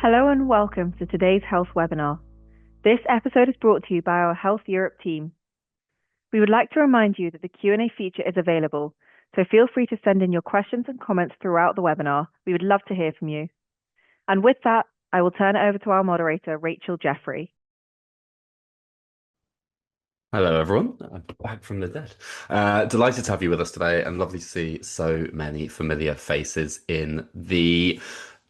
Hello and welcome to today's health webinar. This episode is brought to you by our Health Europe team. We would like to remind you that the Q&A feature is available, so feel free to send in your questions and comments throughout the webinar. We would love to hear from you. And with that, I will turn it over to our moderator, Rachel Jeffrey. Hello, everyone. I'm back from the dead. Delighted to have you with us today, and lovely to see so many familiar faces in the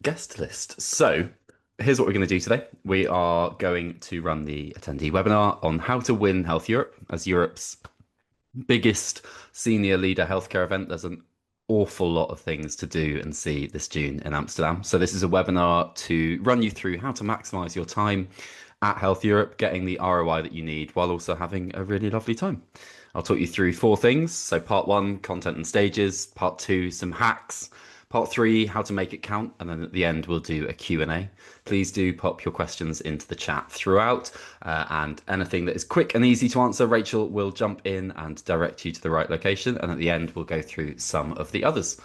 guest list. So, here's what we're going to do today. We are going to run the attendee webinar on how to win Health Europe as Europe's biggest senior leader healthcare event. There's an awful lot of things to do and see this June in Amsterdam. So, this is a webinar to run you through how to maximize your time at Health Europe, getting the ROI that you need while also having a really lovely time. I'll talk you through four things. So part one, content and stages. Part two, some hacks. Part three, how to make it count. And then at the end, we'll do a Q&A. Please do pop your questions into the chat throughout. And anything that is quick and easy to answer, Rachel will jump in and direct you to the right location. And at the end, we'll go through some of the others.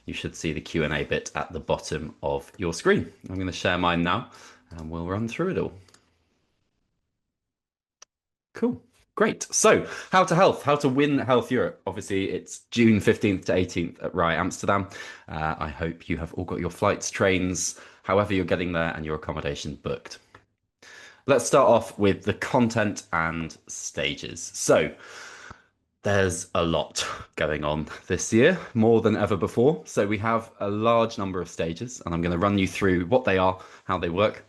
You should see the Q&A bit at the bottom of your screen. I'm going to share mine now and we'll run through it all. Cool. Great. So, how to win Health Europe. Obviously, it's June 15th to 18th at RAI Amsterdam. I hope you have all got your flights, trains, however you're getting there, and your accommodation booked. Let's start off with the content and stages. So, there's a lot going on this year, more than ever before. So, we have a large number of stages, and I'm going to run you through what they are, how they work.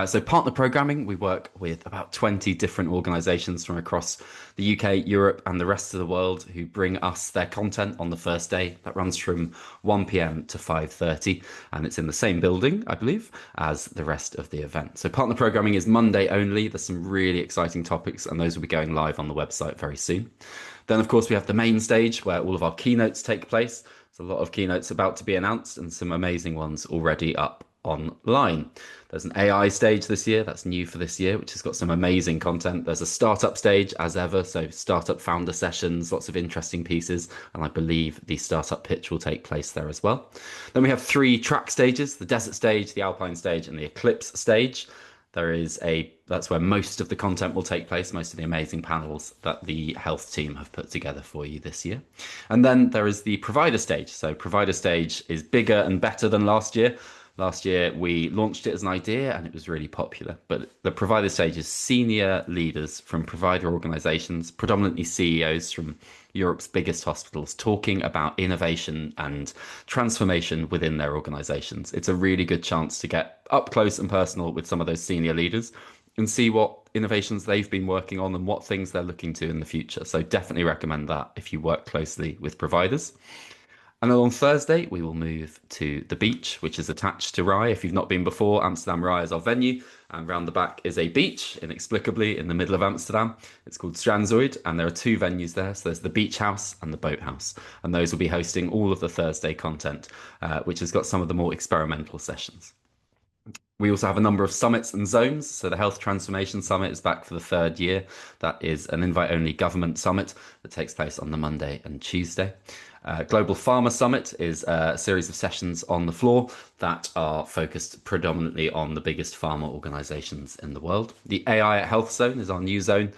So partner programming, we work with about 20 different organizations from across the UK, Europe, and the rest of the world who bring us their content on the first day. That runs from 1 p.m. to 5:30, and it's in the same building, I believe, as the rest of the event. So partner programming is Monday only. There's some really exciting topics, and those will be going live on the website very soon. Then, of course, we have the main stage where all of our keynotes take place. There's a lot of keynotes about to be announced and some amazing ones already up online. There's an AI stage this year, that's new for this year, which has got some amazing content. There's a startup stage as ever, so startup founder sessions, lots of interesting pieces, and I believe the startup pitch will take place there as well. Then we have three track stages, the desert stage, the alpine stage, and the eclipse stage. That's where most of the content will take place, most of the amazing panels that the health team have put together for you this year. And then there is the provider stage. So provider stage is bigger and better than last year. Last year, we launched it as an idea and it was really popular. But the provider stage is senior leaders from provider organizations, predominantly CEOs from Europe's biggest hospitals, talking about innovation and transformation within their organizations. It's a really good chance to get up close and personal with some of those senior leaders and see what innovations they've been working on and what things they're looking to in the future. So definitely recommend that if you work closely with providers. And then on Thursday, we will move to the beach, which is attached to RAI. If you've not been before, Amsterdam RAI is our venue. And round the back is a beach, inexplicably, in the middle of Amsterdam. It's called Strandzoid, and there are two venues there. So there's the beach house and the boat house. And those will be hosting all of the Thursday content, which has got some of the more experimental sessions. We also have a number of summits and zones. So the Health Transformation Summit is back for the third year. That is an invite-only government summit that takes place on the Monday and Tuesday. Global Pharma Summit is a series of sessions on the floor that are focused predominantly on the biggest pharma organizations in the world. The AI at Health Zone is our new zone,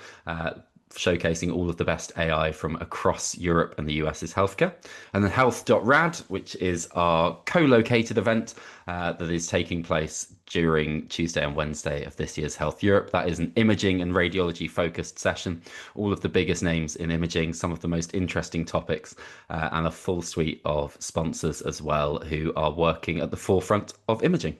showcasing all of the best AI from across Europe and the US's healthcare. And then Health.Rad, which is our co-located event that is taking place during Tuesday and Wednesday of this year's Health Europe. That is an imaging and radiology focused session. All of the biggest names in imaging, some of the most interesting topics, and a full suite of sponsors as well who are working at the forefront of imaging.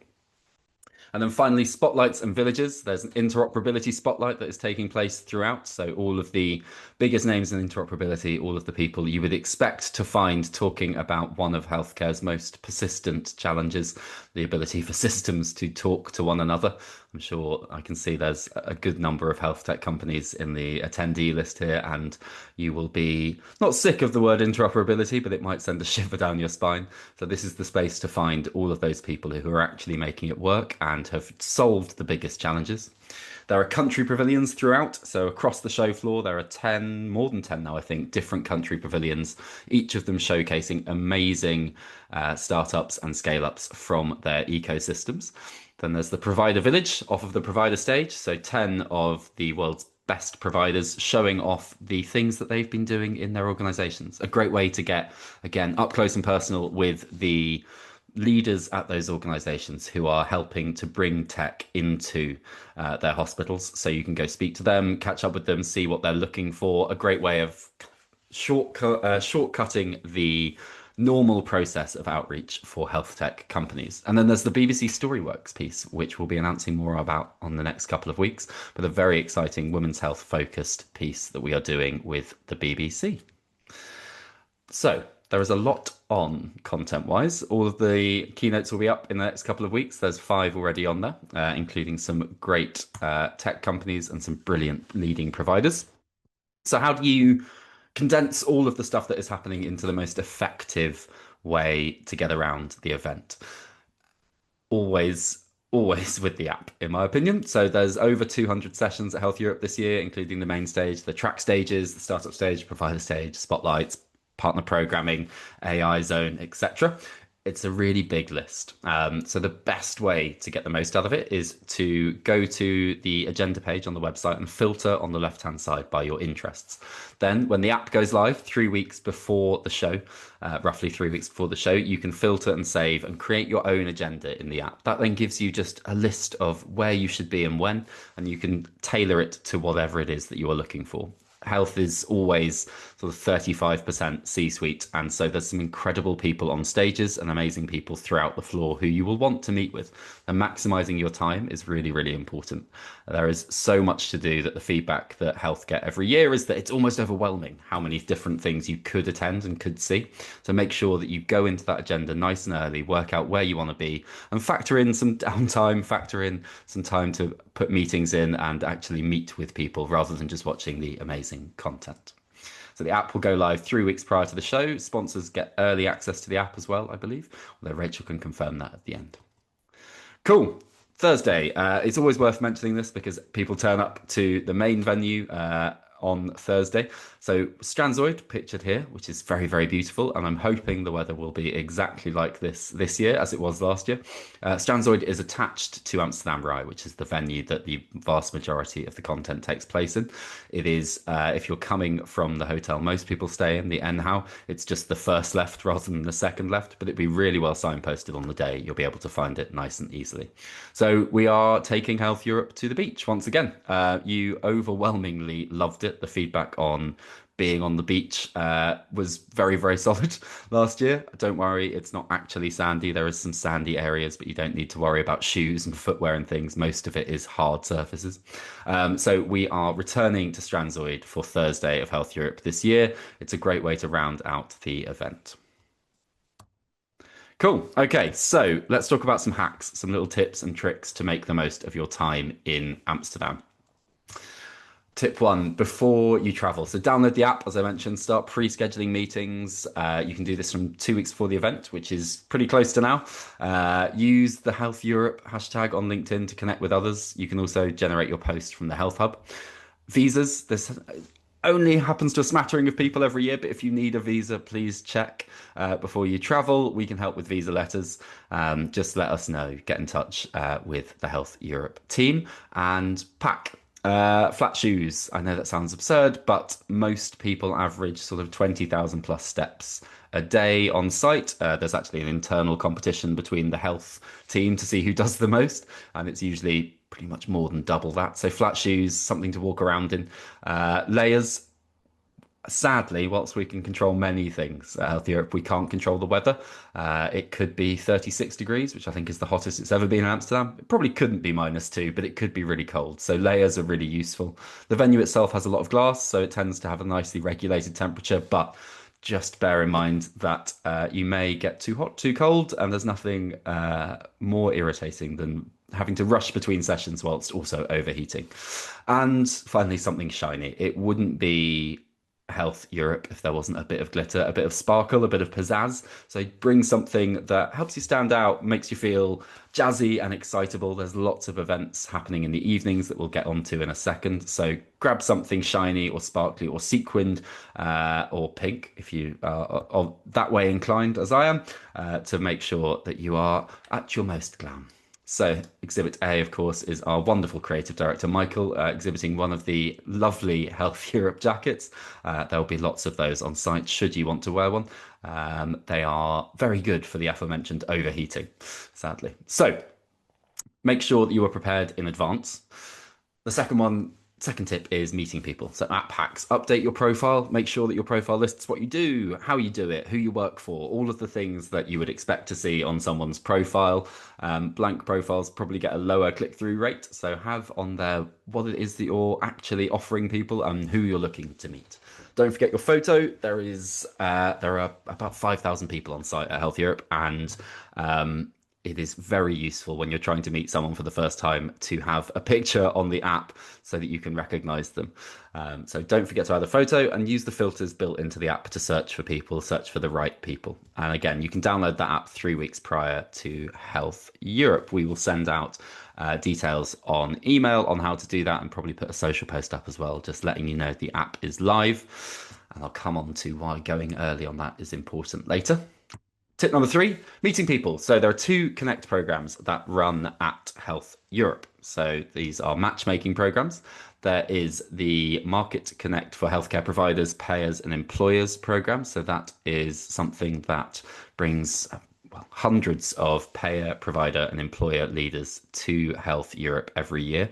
And then finally, spotlights and villages. There's an interoperability spotlight that is taking place throughout. So all of the biggest names in interoperability, all of the people you would expect to find talking about one of healthcare's most persistent challenges, the ability for systems to talk to one another. I'm sure I can see there's a good number of health tech companies in the attendee list here, and you will be not sick of the word interoperability, but it might send a shiver down your spine. So this is the space to find all of those people who are actually making it work and have solved the biggest challenges. There are country pavilions throughout. So across the show floor, there are 10, more than 10 now, I think, different country pavilions, each of them showcasing amazing startups and scale ups from their ecosystems. Then there's the provider village off of the provider stage. So 10 of the world's best providers showing off the things that they've been doing in their organizations. A great way to get, again, up close and personal with the leaders at those organizations who are helping to bring tech into their hospitals. So you can go speak to them, catch up with them, see what they're looking for. A great way of shortcutting the normal process of outreach for health tech companies. And then there's the BBC Storyworks piece, which we'll be announcing more about on the next couple of weeks, but a very exciting women's health focused piece that we are doing with the BBC. So there is a lot on content-wise. All of the keynotes will be up in the next couple of weeks. There's 5 already on there, including some great tech companies and some brilliant leading providers. So how do you condense all of the stuff that is happening into the most effective way to get around the event? Always with the app, in my opinion. So there's over 200 sessions at Health Europe this year, including the main stage, the track stages, the startup stage, provider stage, spotlights, partner programming, AI zone, etc. It's a really big list. So the best way to get the most out of it is to go to the agenda page on the website and filter on the left-hand side by your interests. Then when the app goes live 3 weeks before the show, roughly 3 weeks before the show, you can filter and save and create your own agenda in the app. That then gives you just a list of where you should be and when, and you can tailor it to whatever it is that you are looking for. Health is always sort of 35% C-suite, and so there's some incredible people on stages and amazing people throughout the floor who you will want to meet with. And maximizing your time is really, really important. There is so much to do that the feedback that Health get every year is that it's almost overwhelming how many different things you could attend and could see. So make sure that you go into that agenda nice and early, work out where you want to be, and factor in some downtime, factor in some time to put meetings in and actually meet with people rather than just watching the amazing content. So the app will go live 3 weeks prior to the show. Sponsors get early access to the app as well, I believe, although Rachel can confirm that at the end. Cool. Thursday. It's always worth mentioning this because people turn up to the main venue on Thursday. So Strandzoid pictured here, which is very, very beautiful. And I'm hoping the weather will be exactly like this year as it was last year. Strandzoid is attached to Amsterdam Rai, which is the venue that the vast majority of the content takes place in. It is, if you're coming from the hotel most people stay in, the Enhou, it's just the first left rather than the second left, but it'd be really well signposted on the day. You'll be able to find it nice and easily. So we are taking Health Europe to the beach once again. You overwhelmingly loved it. The feedback on being on the beach was very, very solid last year. Don't worry, it's not actually sandy. There is some sandy areas, but you don't need to worry about shoes and footwear and things. Most of it is hard surfaces. So we are returning to Strandzoid for Thursday of Health Europe this year. It's a great way to round out the event. Cool. Okay, so let's talk about some hacks, some little tips and tricks to make the most of your time in Amsterdam. Tip 1, before you travel. So download the app, as I mentioned, start pre-scheduling meetings. You can do this from 2 weeks before the event, which is pretty close to now. Use the Health Europe hashtag on LinkedIn to connect with others. You can also generate your post from the Health Hub. Visas, this only happens to a smattering of people every year, but if you need a visa, please check before you travel. We can help with visa letters. Just let us know. Get in touch with the Health Europe team and pack. Flat shoes. I know that sounds absurd, but most people average sort of 20,000 plus steps a day on site. There's actually an internal competition between the health team to see who does the most, and it's usually pretty much more than double that. So flat shoes, something to walk around in. Layers. Sadly, whilst we can control many things at Health Europe, we can't control the weather. It could be 36 degrees, which I think is the hottest it's ever been in Amsterdam. It probably couldn't be -2, but it could be really cold. So layers are really useful. The venue itself has a lot of glass, so it tends to have a nicely regulated temperature, but just bear in mind that you may get too hot, too cold, and there's nothing more irritating than having to rush between sessions whilst also overheating. And finally, something shiny. It wouldn't be Health Europe if there wasn't a bit of glitter, a bit of sparkle, a bit of pizzazz. So bring something that helps you stand out, makes you feel jazzy and excitable. There's lots of events happening in the evenings that we'll get onto in a second. So grab something shiny or sparkly or sequined or pink if you are that way inclined as I am to make sure that you are at your most glam. So Exhibit A, of course, is our wonderful creative director, Michael, exhibiting one of the lovely Health Europe jackets. There'll be lots of those on site should you want to wear one. They are very good for the aforementioned overheating, sadly. So make sure that you are prepared in advance. The second tip is meeting people. So app hacks, update your profile, make sure that your profile lists what you do, how you do it, who you work for, all of the things that you would expect to see on someone's profile. Blank profiles probably get a lower click-through rate. So have on there what it is that you're actually offering people and who you're looking to meet. Don't forget your photo. There are about 5,000 people on site at Health Europe, and it is very useful when you're trying to meet someone for the first time to have a picture on the app so that you can recognize them. So don't forget to add a photo and use the filters built into the app to search for people, search for the right people. And again, you can download that app 3 weeks prior to Health Europe. We will send out details on email on how to do that and probably put a social post up as well, just letting you know the app is live. And I'll come on to why going early on that is important later. Tip number 3, meeting people. So there are 2 Connect programs that run at Health Europe. So these are matchmaking programs. There is the Market Connect for healthcare providers, payers and employers program. So that is something that brings hundreds of payer, provider and employer leaders to Health Europe every year.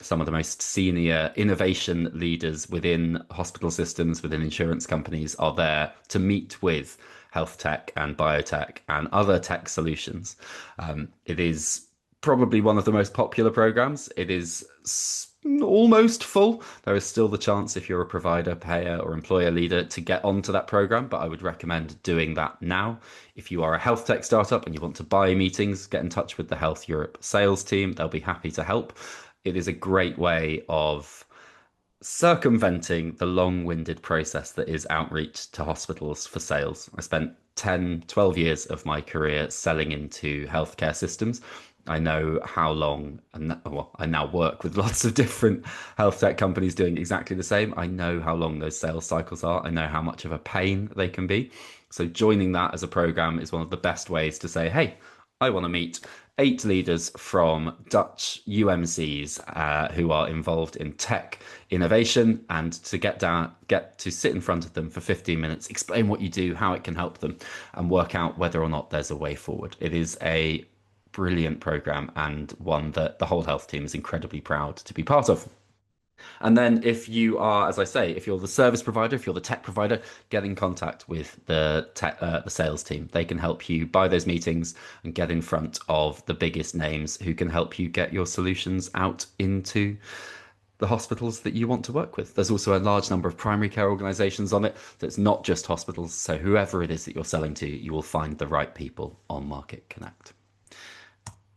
Some of the most senior innovation leaders within hospital systems, within insurance companies are there to meet with health tech and biotech and other tech solutions. It is probably one of the most popular programs. It is almost full. There is still the chance if you're a provider, payer or employer leader to get onto that program, but I would recommend doing that now. If you are a health tech startup and you want to buy meetings, get in touch with the Health Europe sales team. They'll be happy to help. It is a great way of circumventing the long-winded process that is outreach to hospitals for sales. I spent 10, 12 years of my career selling into healthcare systems. I know how long, and well, I now work with lots of different health tech companies doing exactly the same. I know how long those sales cycles are. I know how much of a pain they can be. So joining that as a program is one of the best ways to say, hey, I want to meet 8 leaders from Dutch UMCs who are involved in tech innovation, and to get to sit in front of them for 15 minutes, explain what you do, how it can help them, and work out whether or not there's a way forward. It is a brilliant program and one that the whole health team is incredibly proud to be part of. And then if you are, as I say, if you're the service provider, if you're the tech provider, get in contact with the sales team. They can help you buy those meetings and get in front of the biggest names who can help you get your solutions out into the hospitals that you want to work with. There's also a large number of primary care organizations on it. That's not just hospitals. So whoever it is that you're selling to, you will find the right people on Market Connect.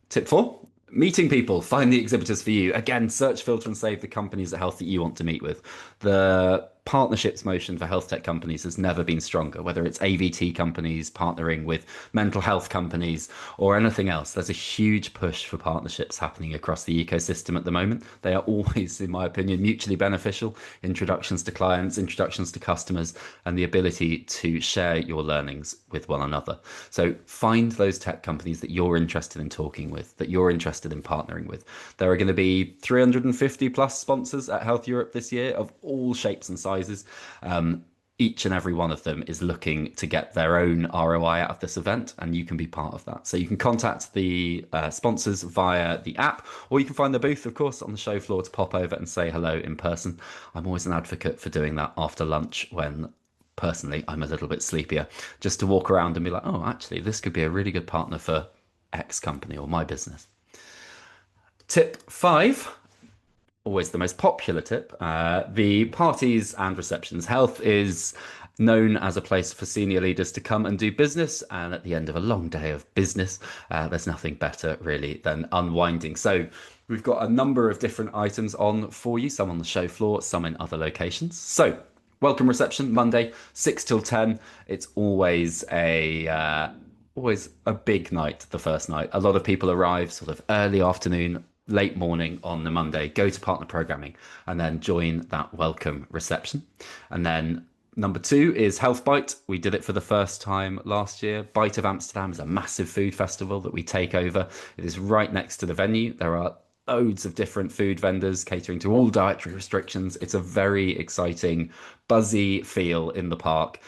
Tip 4, meeting people. Find the exhibitors for you. Again, search, filter and save the companies at health that you want to meet with. The partnerships motion for health tech companies has never been stronger, whether it's AVT companies partnering with mental health companies or anything else. There's a huge push for partnerships happening across the ecosystem at the moment. They are always, in my opinion, mutually beneficial. Introductions to clients, introductions to customers, and the ability to share your learnings with one another. So find those tech companies that you're interested in talking with, that you're interested in partnering with. There are going to be 350 plus sponsors at Health Europe this year of all shapes and sizes. Each and every one of them is looking to get their own ROI out of this event, and you can be part of that. So you can contact the sponsors via the app, or you can find the booth, of course, on the show floor to pop over and say hello in person. I'm always an advocate for doing that after lunch when personally I'm a little bit sleepier, just to walk around and be like, oh, actually, this could be a really good partner for X company or my business. Tip 5, always the most popular tip, the parties and receptions. Health is known as a place for senior leaders to come and do business, and at the end of a long day of business, there's nothing better really than unwinding. So we've got a number of different items on for you, some on the show floor, some in other locations. So welcome reception, Monday, 6 till 10. It's always a big night, the first night. A lot of people arrive sort of early afternoon, late morning on the Monday, go to partner programming, and then join that welcome reception. And then Number two is Health Bite. We did it for the first time last year. Bite of Amsterdam is a massive food festival that we take over. It is right next to the venue. There are loads of different food vendors catering to all dietary restrictions. It's a very exciting, buzzy feel in the park.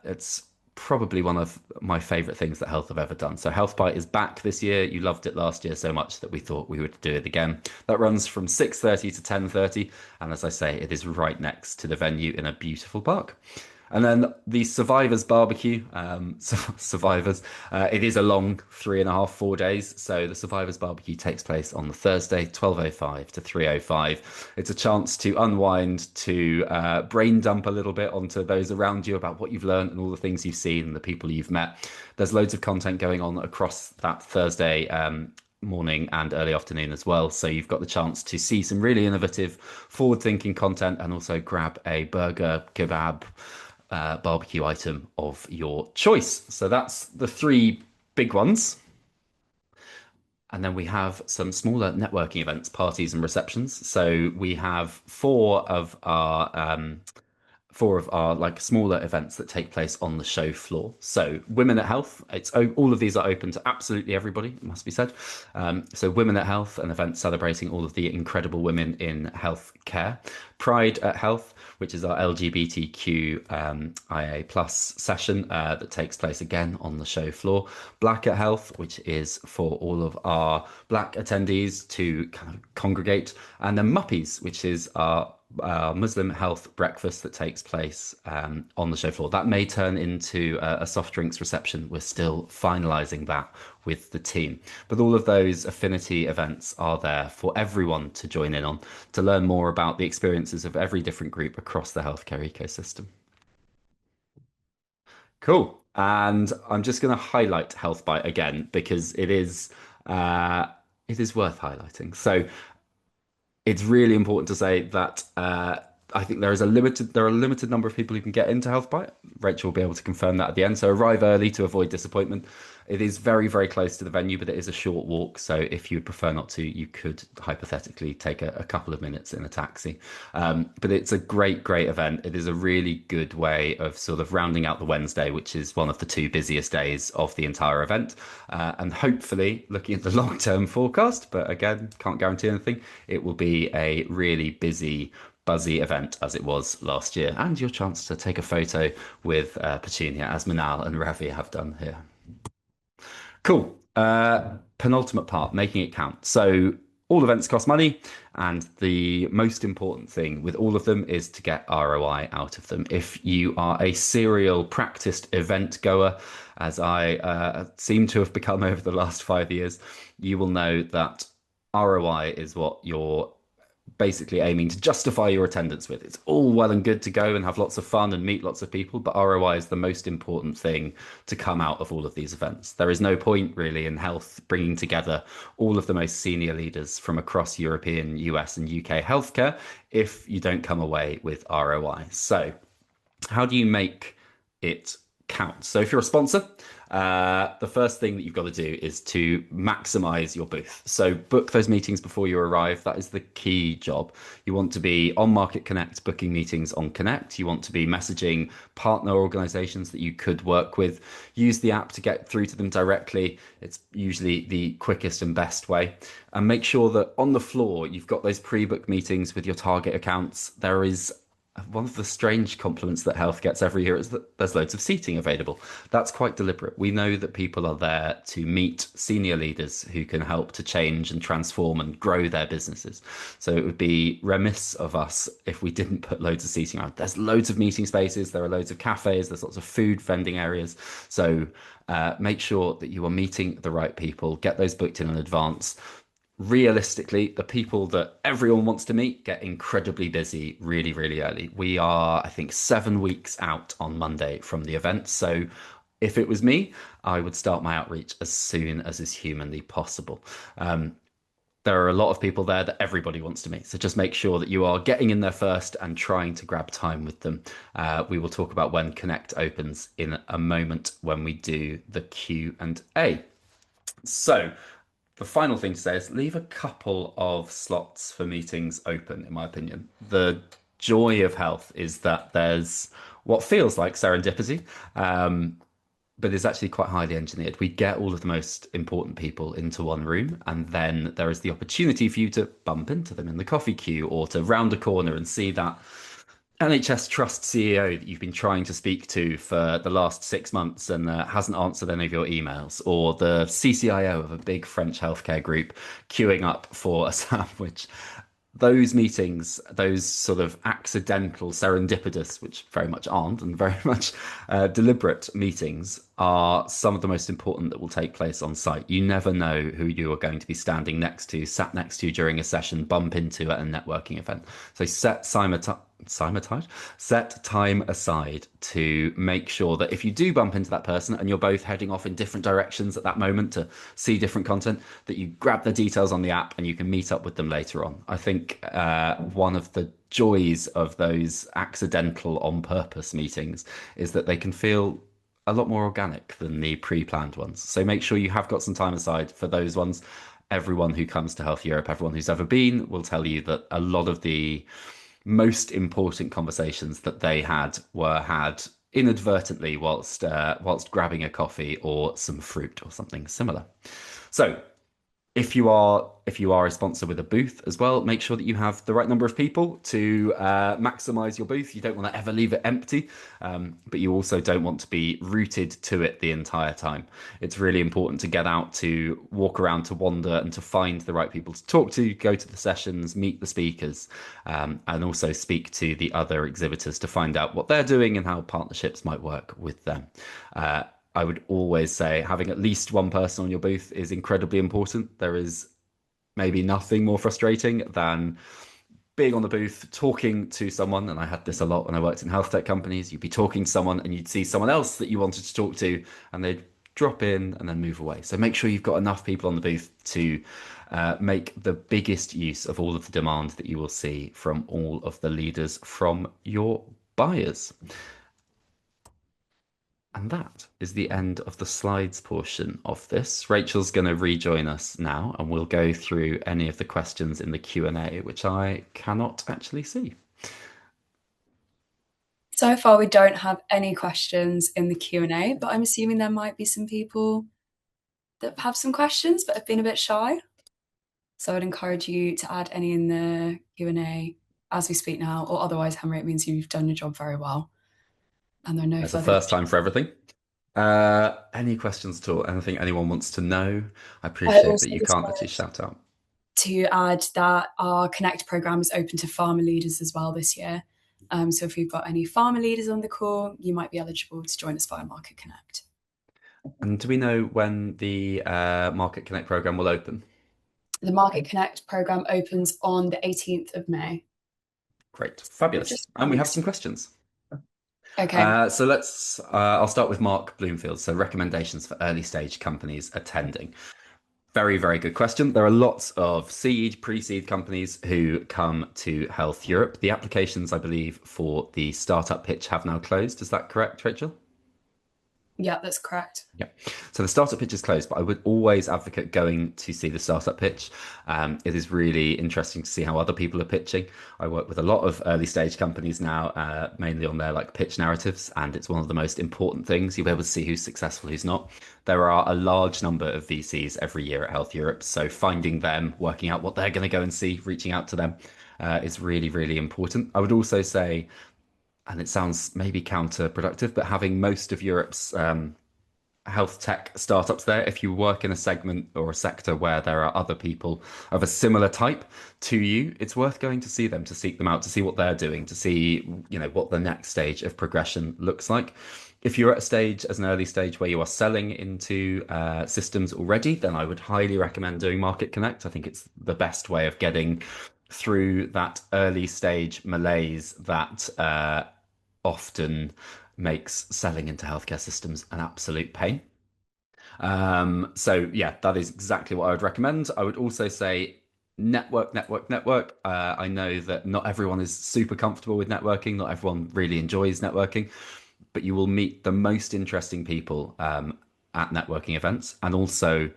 It's probably one of my favorite things that Health have ever done. So Health Bite is back this year. You loved it last year so much that we thought we would do it again. That runs from 6:30 to 10:30, and as I say, it is right next to the venue in a beautiful park. And then the Survivors Barbecue, Survivors, it is a long 3.5, 4 days. So the Survivors Barbecue takes place on the Thursday, 12:05 to 3:05. It's a chance to unwind, to brain dump a little bit onto those around you about what you've learned and all the things you've seen and the people you've met. There's loads of content going on across that Thursday morning and early afternoon as well. So you've got the chance to see some really innovative, forward-thinking content and also grab a burger, kebab, barbecue item of your choice. So that's the three big ones. And then we have some smaller networking events, parties and receptions. So we have four of our like smaller events that take place on the show floor. So Women at Health, all of these are open to absolutely everybody, it must be said. So Women at Health, an event celebrating all of the incredible women in healthcare. Pride at Health, which is our LGBTQ IA plus session that takes place again on the show floor. Black at Health, which is for all of our Black attendees to kind of congregate. And then Muppies, which is our Muslim health breakfast that takes place on the show floor. That may turn into a soft drinks reception. We're still finalising that with the team. But all of those affinity events are there for everyone to join in on, to learn more about the experiences of every different group across the healthcare ecosystem. Cool. And I'm just going to highlight Health Bite again because it is worth highlighting. So it's really important to say that I think there are a limited number of people who can get into HealthBite. Rachel will be able to confirm that at the end. So arrive early to avoid disappointment. It is very, very close to the venue, but it is a short walk. So if you would prefer not to, you could hypothetically take a couple of minutes in a taxi. But it's a great, great event. It is a really good way of sort of rounding out the Wednesday, which is one of the two busiest days of the entire event. And hopefully, looking at the long-term forecast, but again, can't guarantee anything, it will be a really busy, buzzy event as it was last year, and your chance to take a photo with Petunia, as Manal and Ravi have done here. Cool. Penultimate part, making it count. So all events cost money, and the most important thing with all of them is to get ROI out of them. If you are a serial practiced event goer, as I seem to have become over the last 5 years, you will know that ROI is what you're basically aiming to justify your attendance with. It's all well and good to go and have lots of fun and meet lots of people, but ROI is the most important thing to come out of all of these events. There is no point really in health bringing together all of the most senior leaders from across European, US, and UK healthcare if you don't come away with ROI. So how do you make it count? So if you're a sponsor, the first thing that you've got to do is to maximize your booth. So book those meetings before you arrive. That is the key job. You want to be on Market Connect, booking meetings on Connect. You want to be messaging partner organizations that you could work with. Use the app to get through to them directly. It's usually the quickest and best way. And make sure that on the floor, you've got those pre-booked meetings with your target accounts. There is one of the strange compliments that health gets every year is that there's loads of seating available. That's quite deliberate. We know that people are there to meet senior leaders who can help to change and transform and grow their businesses. So it would be remiss of us if we didn't put loads of seating around. There's loads of meeting spaces. There are loads of cafes. There's lots of food vending areas. So make sure that you are meeting the right people. Get those booked in advance. Realistically, the people that everyone wants to meet get incredibly busy really, really early. We are, I think, 7 weeks out on Monday from the event. So if it was me, I would start my outreach as soon as is humanly possible. There are a lot of people there that everybody wants to meet. So just make sure that you are getting in there first and trying to grab time with them. We will talk about when Connect opens in a moment when we do the Q&A. So the final thing to say is leave a couple of slots for meetings open, in my opinion. The joy of health is that there's what feels like serendipity, but is actually quite highly engineered. We get all of the most important people into one room, and then there is the opportunity for you to bump into them in the coffee queue or to round a corner and see that NHS Trust CEO that you've been trying to speak to for the last 6 months and hasn't answered any of your emails, or the CCIO of a big French healthcare group queuing up for a sandwich. Those meetings, those sort of accidental, serendipitous, which very much aren't, and very much deliberate meetings, are some of the most important that will take place on site. You never know who you are going to be standing next to, sat next to during a session, bump into at a networking event. So set time aside to make sure that if you do bump into that person and you're both heading off in different directions at that moment to see different content, that you grab the details on the app and you can meet up with them later on. I think one of the joys of those accidental on purpose meetings is that they can feel a lot more organic than the pre-planned ones. So make sure you have got some time aside for those ones. Everyone who comes to Health Europe, everyone who's ever been, will tell you that a lot of the most important conversations that they had were had inadvertently whilst grabbing a coffee or some fruit or something similar. So if you are a sponsor with a booth as well, make sure that you have the right number of people to maximize your booth. You don't want to ever leave it empty, but you also don't want to be rooted to it the entire time. It's really important to get out, to walk around, to wander, and to find the right people to talk to, go to the sessions, meet the speakers, and also speak to the other exhibitors to find out what they're doing and how partnerships might work with them. I would always say having at least one person on your booth is incredibly important. There is maybe nothing more frustrating than being on the booth, talking to someone. And I had this a lot when I worked in health tech companies. You'd be talking to someone and you'd see someone else that you wanted to talk to, and they'd drop in and then move away. So make sure you've got enough people on the booth to make the biggest use of all of the demand that you will see from all of the leaders from your buyers. And that is the end of the slides portion of this. Rachel's going to rejoin us now, and we'll go through any of the questions in the Q&A, which I cannot actually see. So far, we don't have any questions in the Q&A, but I'm assuming there might be some people that have some questions but have been a bit shy. So I'd encourage you to add any in the Q&A as we speak now, or otherwise, Henry, it means you've done your job very well. And there are no There's a first time for everything. Any questions at all? Anything anyone wants to know? I appreciate that you can't actually shout out. To add that our Connect program is open to farmer leaders as well this year. So if we've got any farmer leaders on the call, you might be eligible to join us via Market Connect. And do we know when the Market Connect program will open? The Market Connect program opens on the 18th of May. Great, fabulous. And we have some questions. Okay. So I'll start with Mark Bloomfield. So recommendations for early stage companies attending. Very, very good question. There are lots of seed, pre-seed companies who come to Health Europe. The applications, I believe, for the startup pitch have now closed. Is that correct, Rachel? Yeah, that's correct. Yeah. So the startup pitch is closed, but I would always advocate going to see the startup pitch. It is really interesting to see how other people are pitching. I work with a lot of early stage companies now, mainly on their pitch narratives, and it's one of the most important things. You'll be able to see who's successful, who's not. There are a large number of VCs every year at Health Europe, so finding them, working out what they're going to go and see, reaching out to them is really, really important. I would also say, and it sounds maybe counterproductive, but having most of Europe's health tech startups there, if you work in a segment or a sector where there are other people of a similar type to you, it's worth going to see them, to seek them out, to see what they're doing, to see what the next stage of progression looks like. If you're at a stage, as an early stage, where you are selling into systems already, then I would highly recommend doing Market Connect. I think it's the best way of getting through that early stage malaise that often makes selling into healthcare systems an absolute pain. So yeah, that is exactly what I would recommend. I would also say network. I know that not everyone is super comfortable with networking. Not everyone really enjoys networking, but you will meet the most interesting people at networking events. And also,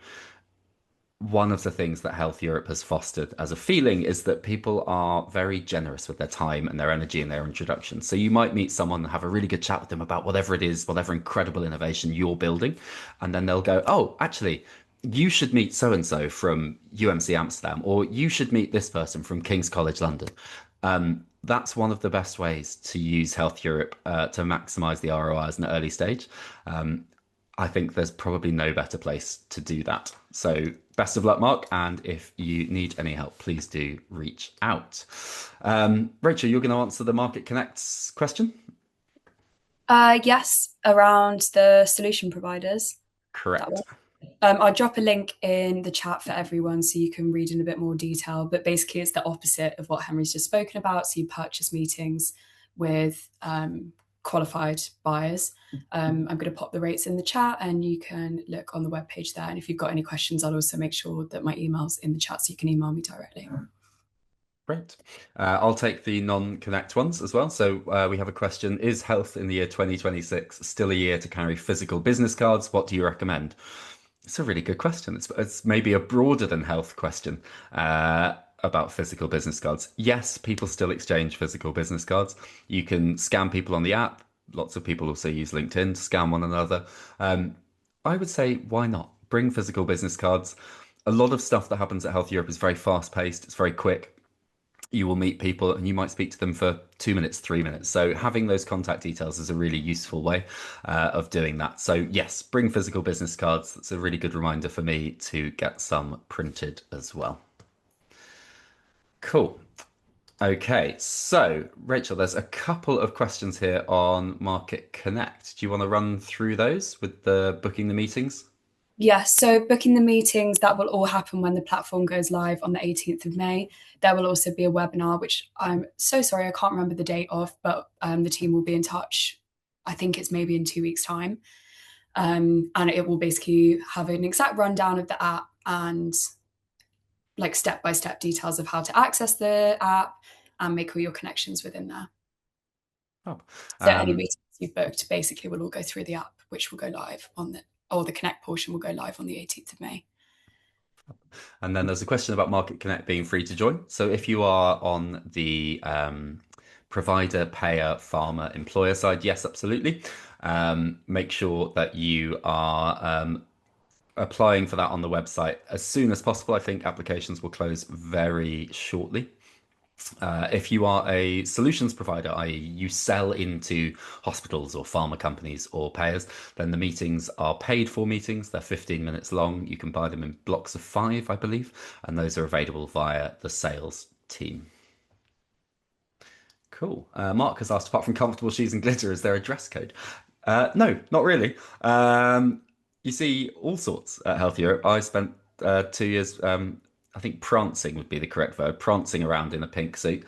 one of the things that Health Europe has fostered as a feeling is that people are very generous with their time and their energy and their introduction. So you might meet someone and have a really good chat with them about whatever it is, whatever incredible innovation you're building. And then they'll go, oh, actually, you should meet so and so from UMC Amsterdam, or you should meet this person from King's College London. That's one of the best ways to use Health Europe to maximize the ROI as an early stage. I think there's probably no better place to do that. So best of luck, Mark. And if you need any help, please do reach out. Rachel, you're going to answer the Market Connects question? Yes, around the solution providers. Correct. I'll drop a link in the chat for everyone so you can read in a bit more detail. But basically, it's the opposite of what Henry's just spoken about. So you purchase meetings with qualified buyers. I'm going to pop the rates in the chat and you can look on the webpage there. And if you've got any questions, I'll also make sure that my email's in the chat so you can email me directly. Great. I'll take the non-connect ones as well. So we have a question. Is health in the year 2026 still a year to carry physical business cards? What do you recommend? It's a really good question. It's maybe a broader than health question about physical business cards. Yes, people still exchange physical business cards. You can scam people on the app. Lots of people also use LinkedIn to scam one another. I would say, why not? Bring physical business cards. A lot of stuff that happens at Health Europe is very fast paced. It's very quick. You will meet people and you might speak to them for 2 minutes, 3 minutes. So having those contact details is a really useful way of doing that. So yes, bring physical business cards. That's a really good reminder for me to get some printed as well. Cool. Okay, so Rachel, there's a couple of questions here on Market Connect. Do you want to run through those with the booking the meetings? Yes, so booking the meetings, that will all happen when the platform goes live on the 18th of May. There will also be a webinar, which I'm so sorry, I can't remember the date of, but the team will be in touch. I think it's maybe in 2 weeks' time. And it will basically have an exact rundown of the app and like step-by-step details of how to access the app and make all your connections within there. Oh, So any meetings you've booked basically will all go through the app, which will go live on the Connect portion will go live on the 18th of May. And then there's a question about Market Connect being free to join. So if you are on the provider, payer, farmer, employer side, yes, absolutely. Make sure that you are applying for that on the website as soon as possible. I think applications will close very shortly. If you are a solutions provider, i.e. you sell into hospitals or pharma companies or payers, then the meetings are paid for meetings. They're 15 minutes long. You can buy them in blocks of 5, I believe, and those are available via the sales team. Cool. Mark has asked, apart from comfortable shoes and glitter, is there a dress code? No, not really. You see all sorts at Health Europe. I spent 2 years, I think prancing would be the correct verb, prancing around in a pink suit.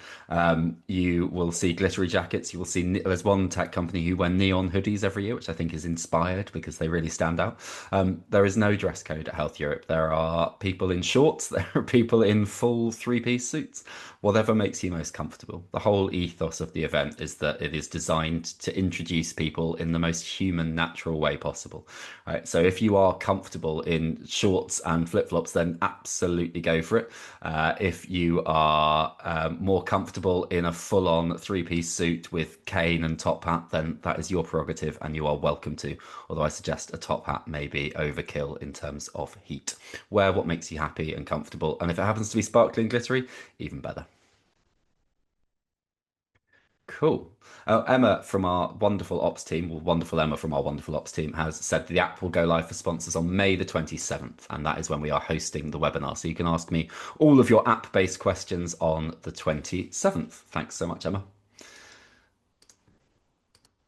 You will see glittery jackets. You will see, there's one tech company who wear neon hoodies every year, which I think is inspired because they really stand out. There is no dress code at Health Europe. There are people in shorts. There are people in full 3-piece suits. Whatever makes you most comfortable. The whole ethos of the event is that it is designed to introduce people in the most human, natural way possible. Right? So if you are comfortable in shorts and flip-flops, then absolutely go for it. If you are more comfortable in a full-on 3-piece suit with cane and top hat, then that is your prerogative and you are welcome to. Although I suggest a top hat may be overkill in terms of heat. Wear what makes you happy and comfortable. And if it happens to be sparkling glittery, even better. Cool. Emma from our wonderful ops team, or wonderful Emma from our wonderful ops team, has said the app will go live for sponsors on May the 27th, and that is when we are hosting the webinar. So you can ask me all of your app-based questions on the 27th. Thanks so much, Emma.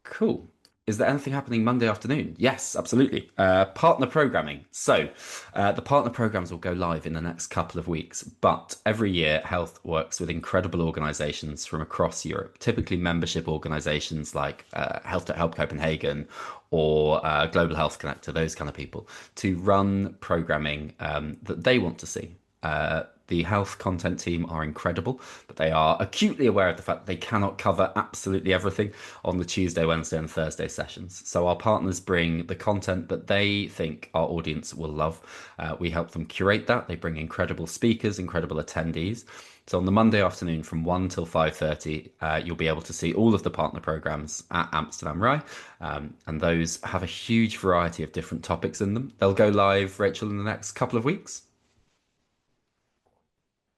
Cool. Is there anything happening Monday afternoon? Yes, absolutely. Partner programming. So the partner programs will go live in the next couple of weeks, but every year Health works with incredible organizations from across Europe, typically membership organizations like Health to Help Copenhagen or Global Health Connector, those kind of people, to run programming that they want to see. The health content team are incredible, but they are acutely aware of the fact that they cannot cover absolutely everything on the Tuesday, Wednesday, and Thursday sessions. So our partners bring the content that they think our audience will love. We help them curate that. They bring incredible speakers, incredible attendees. So on the Monday afternoon from 1 till 5:30, you'll be able to see all of the partner programs at Amsterdam Rye. And those have a huge variety of different topics in them. They'll go live, Rachel, in the next couple of weeks.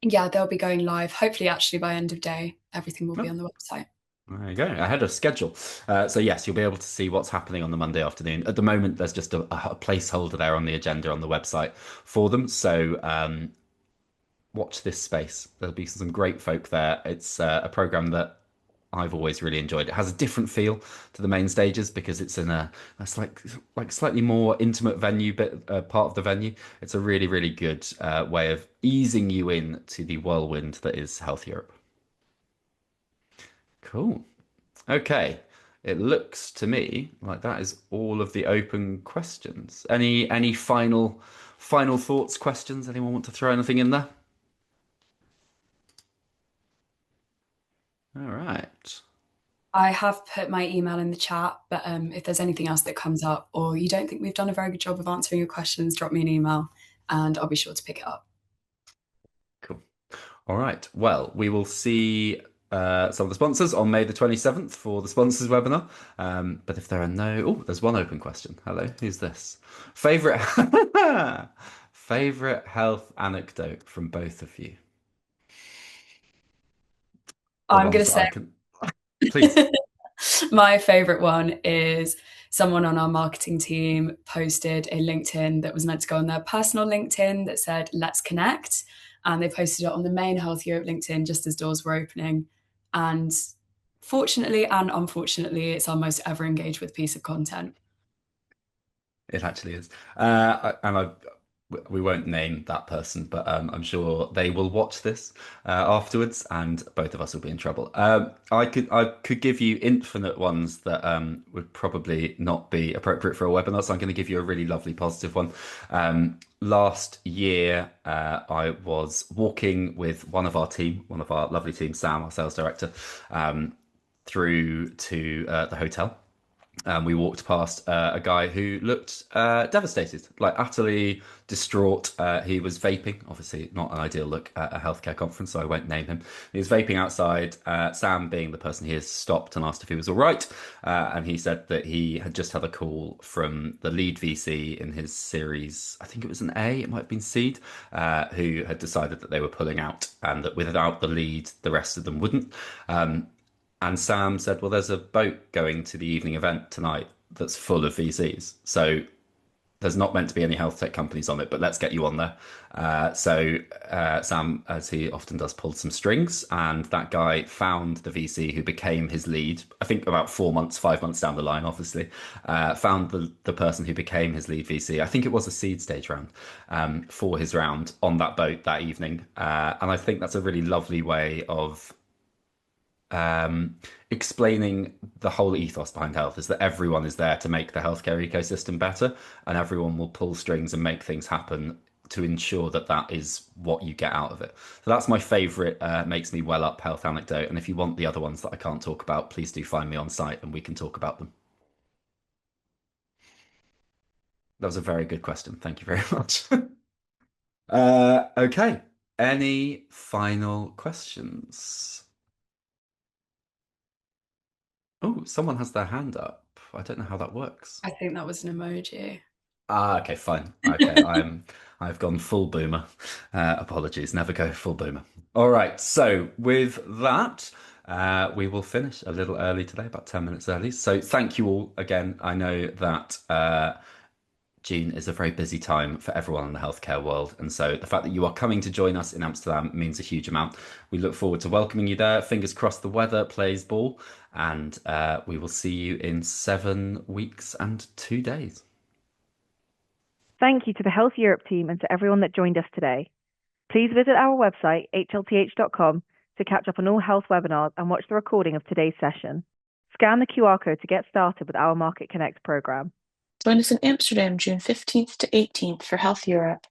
Yeah, they'll be going live. Hopefully, actually, by end of day, everything will be on the website. There you go, ahead of schedule. So yes, you'll be able to see what's happening on the Monday afternoon. At the moment, there's just a placeholder there on the agenda on the website for them. So watch this space. There'll be some great folk there. It's a program that I've always really enjoyed. It has a different feel to the main stages because it's in it's like slightly more intimate venue, but part of the venue. It's a really, really good way of easing you in to the whirlwind that is Health Europe. Cool. Okay. It looks to me like that is all of the open questions. Any final thoughts, questions? Anyone want to throw anything in there? All right. I have put my email in the chat, but if there's anything else that comes up or you don't think we've done a very good job of answering your questions, drop me an email and I'll be sure to pick it up. Cool. All right. Well, we will see some of the sponsors on May the 27th for the sponsors webinar. But if there are there's one open question. Hello, who's this? Favorite health anecdote from both of you? I'm going to say, please. My favorite one is someone on our marketing team posted a LinkedIn that was meant to go on their personal LinkedIn that said, let's connect. And they posted it on the main Health Europe LinkedIn just as doors were opening. And fortunately and unfortunately, it's our most ever engaged with piece of content. It actually is. We won't name that person, but I'm sure they will watch this afterwards, and both of us will be in trouble. I could give you infinite ones that would probably not be appropriate for a webinar, so I'm going to give you a really lovely positive one. Last year, I was walking with one of our lovely team, Sam, our sales director, through to the hotel. We walked past a guy who looked devastated, like utterly distraught. He was vaping, obviously not an ideal look at a healthcare conference, so I won't name him. He was vaping outside. Sam, being the person he is, stopped and asked if he was all right. And he said that he had just had a call from the lead VC in his series, I think it was an A, it might have been seed, who had decided that they were pulling out and that without the lead, the rest of them wouldn't. And Sam said, well, there's a boat going to the evening event tonight that's full of VCs. So there's not meant to be any health tech companies on it, but let's get you on there. So Sam, as he often does, pulled some strings, and that guy found the VC who became his lead. I think about 5 months down the line, obviously, found the person who became his lead VC. I think it was a seed stage round for his round on that boat that evening. And I think that's a really lovely way of explaining the whole ethos behind health, is that everyone is there to make the healthcare ecosystem better, and everyone will pull strings and make things happen to ensure that that is what you get out of it. So that's my favorite makes me well up health anecdote. And if you want the other ones that I can't talk about, please do find me on site and we can talk about them. That was a very good question. Thank you very much. Okay. Any final questions? Oh, someone has their hand up. I don't know how that works. I think that was an emoji. Okay, fine. Okay, I've gone full boomer. Apologies, never go full boomer. All right, so with that, we will finish a little early today, about 10 minutes early. So thank you all again. I know that June is a very busy time for everyone in the healthcare world. And so the fact that you are coming to join us in Amsterdam means a huge amount. We look forward to welcoming you there. Fingers crossed the weather plays ball. And we will see you in 7 weeks and 2 days. Thank you to the Health Europe team and to everyone that joined us today. Please visit our website, HLTH.com, to catch up on all health webinars and watch the recording of today's session. Scan the QR code to get started with our Market Connect program. Join us in Amsterdam, June 15th to 18th for Health Europe.